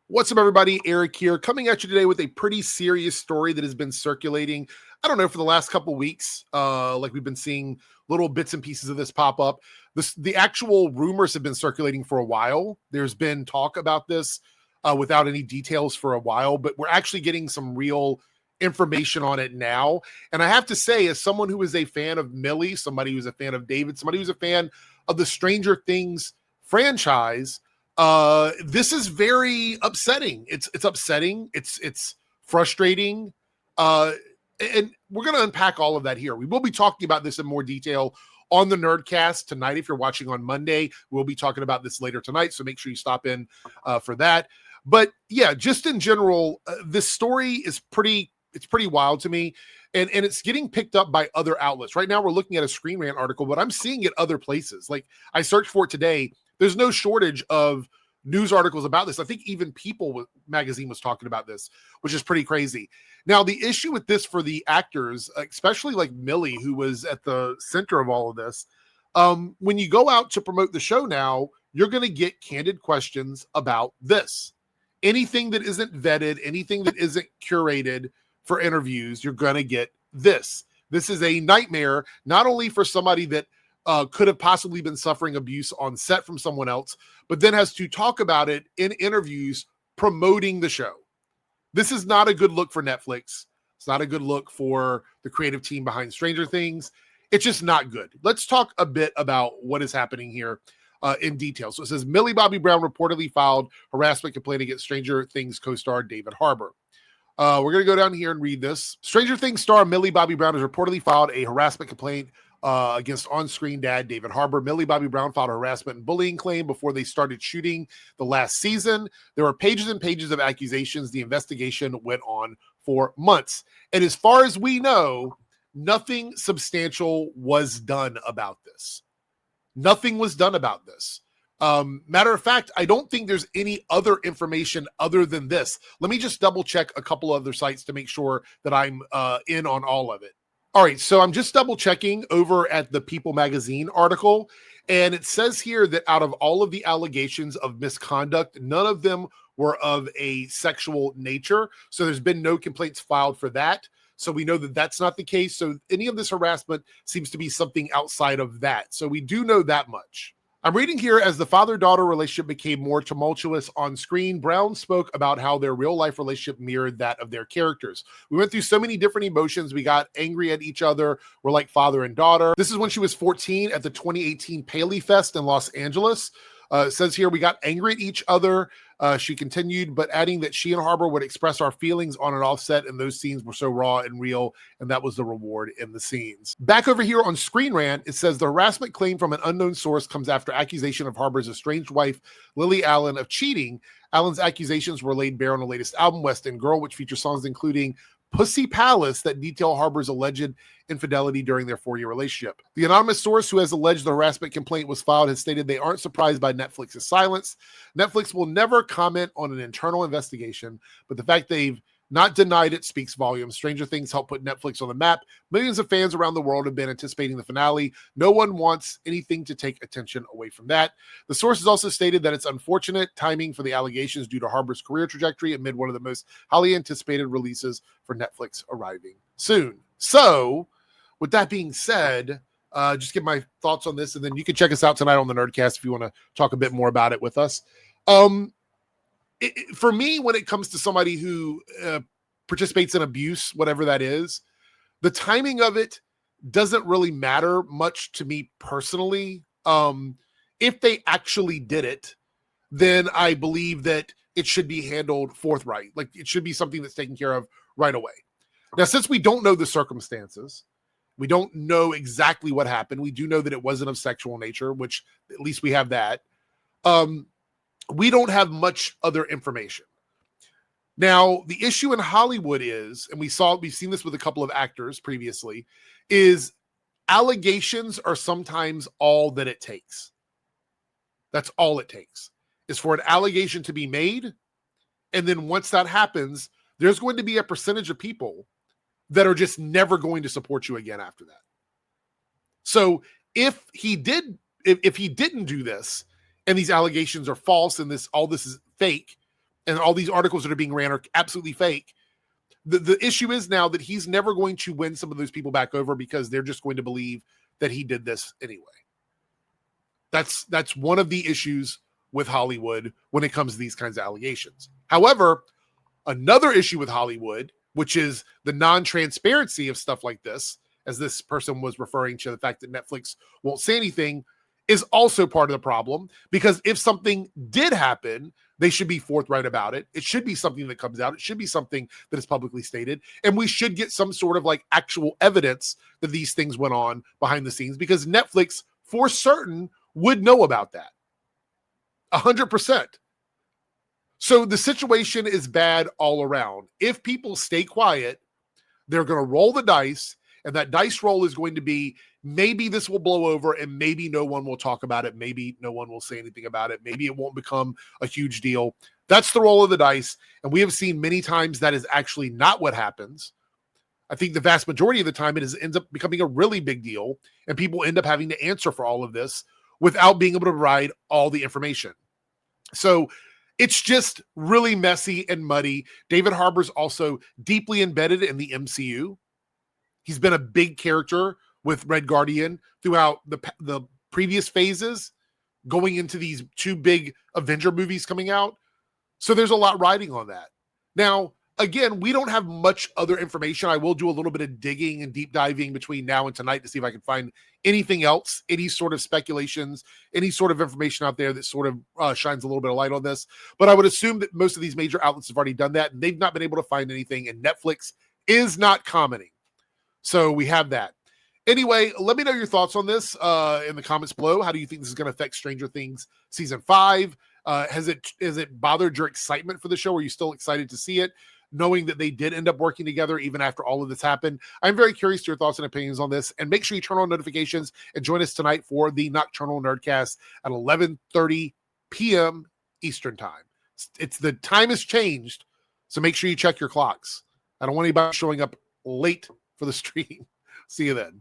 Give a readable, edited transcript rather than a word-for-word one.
What's up, everybody? Eric here, coming at you today with a pretty serious story that has been circulating, I don't know, for the last couple weeks. Like we've been seeing little bits and pieces of this pop up. The actual rumors have been circulating for a while. There's been talk about this without any details for a while, but we're actually getting some real information on it now. And I have to say, as someone who is a fan of Millie, somebody who's a fan of David, somebody who's a fan of the Stranger Things franchise, this is very upsetting. It's upsetting. It's frustrating. And we're going to unpack all of that here. We will be talking about this in more detail on the Nerdcast tonight. If you're watching on Monday, we'll be talking about this later tonight. So make sure you stop in for that. But yeah, just in general, this story is pretty wild to me. And it's getting picked up by other outlets. Right now, we're looking at a Screen Rant article, but I'm seeing it other places. Like I searched for it today. There's no shortage of news articles about this. I think even People magazine was talking about this, which is pretty crazy. Now, the issue with this for the actors, especially like Millie, who was at the center of all of this, when you go out to promote the show now, you're going to get candid questions about this. Anything that isn't vetted, anything that isn't curated for interviews, you're going to get this. This is a nightmare, not only for somebody that could have possibly been suffering abuse on set from someone else, but then has to talk about it in interviews promoting the show. This is not a good look for Netflix. It's not a good look for the creative team behind Stranger Things. It's just not good. Let's talk a bit about what is happening here in detail. So it says, Millie Bobby Brown reportedly filed harassment complaint against Stranger Things co-star David Harbour. We're going to go down here and read this. Stranger Things star Millie Bobby Brown has reportedly filed a harassment complaint against on-screen dad David Harbour. Millie Bobby Brown filed a harassment and bullying claim before they started shooting the last season. There were pages and pages of accusations. The investigation went on for months. And as far as we know, nothing substantial was done about this. Nothing was done about this. Matter of fact, I don't think there's any other information other than this. Let me just double check a couple other sites to make sure that I'm in on all of it. All right, so I'm just double checking over at the People magazine article, and it says here that out of all of the allegations of misconduct, none of them were of a sexual nature. So there's been no complaints filed for that. So we know that that's not the case. So any of this harassment seems to be something outside of that. So we do know that much. I'm reading here, as the father-daughter relationship became more tumultuous on screen, Brown spoke about how their real-life relationship mirrored that of their characters. We went through so many different emotions. We got angry at each other. We're like father and daughter. This is when she was 14 at the 2018 Paley Fest in Los Angeles. It says here, we got angry at each other. She continued, but adding that she and Harbour would express our feelings on and off set, and those scenes were so raw and real, and that was the reward in the scenes. Back over here on Screen Rant, it says the harassment claim from an unknown source comes after accusation of Harbour's estranged wife, Lily Allen, of cheating. Allen's accusations were laid bare on the latest album, West End Girl, which features songs including Pussy Palace that detail Harbour's alleged infidelity during their 4-year relationship. The anonymous source who has alleged the harassment complaint was filed has stated they aren't surprised by Netflix's silence. Netflix will never comment on an internal investigation, but the fact they've not denied it speaks volumes. Stranger Things helped put Netflix on the map. Millions of fans around the world have been anticipating the finale. No one wants anything to take attention away from that. The source has also stated that it's unfortunate timing for the allegations due to Harbour's career trajectory amid one of the most highly anticipated releases for Netflix arriving soon. So, with that being said, just give my thoughts on this, and then you can check us out tonight on the Nerdcast if you want to talk a bit more about it with us. For me, when it comes to somebody who participates in abuse, whatever that is, the timing of it doesn't really matter much to me personally. If they actually did it, then I believe that it should be handled forthright. Like, it should be something that's taken care of right away. Now, since we don't know the circumstances, we don't know exactly what happened. We do know that it wasn't of sexual nature, which at least we have that. We don't have much other information. Now, the issue in Hollywood is, and we've seen this with a couple of actors previously, is allegations are sometimes all that it takes. That's all it takes, is for an allegation to be made. And then once that happens, there's going to be a percentage of people that are just never going to support you again after that. So if he didn't do this, and these allegations are false and all this is fake, and all these articles that are being ran are absolutely fake. The issue is now that he's never going to win some of those people back over because they're just going to believe that he did this anyway. That's one of the issues with Hollywood when it comes to these kinds of allegations. However, another issue with Hollywood, which is the non-transparency of stuff like this, as this person was referring to the fact that Netflix won't say anything, is also part of the problem, because if something did happen, they should be forthright about it. It should be something that comes out. It should be something that is publicly stated. And we should get some sort of like actual evidence that these things went on behind the scenes, because Netflix for certain would know about that. 100%. So the situation is bad all around. If people stay quiet, they're going to roll the dice, and that dice roll is going to be, maybe this will blow over and maybe no one will talk about it. Maybe no one will say anything about it. Maybe it won't become a huge deal. That's the roll of the dice. And we have seen many times that is actually not what happens. I think the vast majority of the time ends up becoming a really big deal, and people end up having to answer for all of this without being able to provide all the information. So it's just really messy and muddy. David Harbour's also deeply embedded in the MCU. He's been a big character with Red Guardian throughout the previous phases, going into these two big Avenger movies coming out. So there's a lot riding on that. Now, again, we don't have much other information. I will do a little bit of digging and deep diving between now and tonight to see if I can find anything else, any sort of speculations, any sort of information out there that sort of shines a little bit of light on this. But I would assume that most of these major outlets have already done that, and they've not been able to find anything, and Netflix is not commenting. So we have that. Anyway, let me know your thoughts on this in the comments below. How do you think this is going to affect Stranger Things Season 5? Has it bothered your excitement for the show? Are you still excited to see it, knowing that they did end up working together even after all of this happened? I'm very curious to your thoughts and opinions on this. And make sure you turn on notifications and join us tonight for the Nocturnal Nerdcast at 11:30 p.m. Eastern Time. The time has changed, so make sure you check your clocks. I don't want anybody showing up late for the stream. See you then.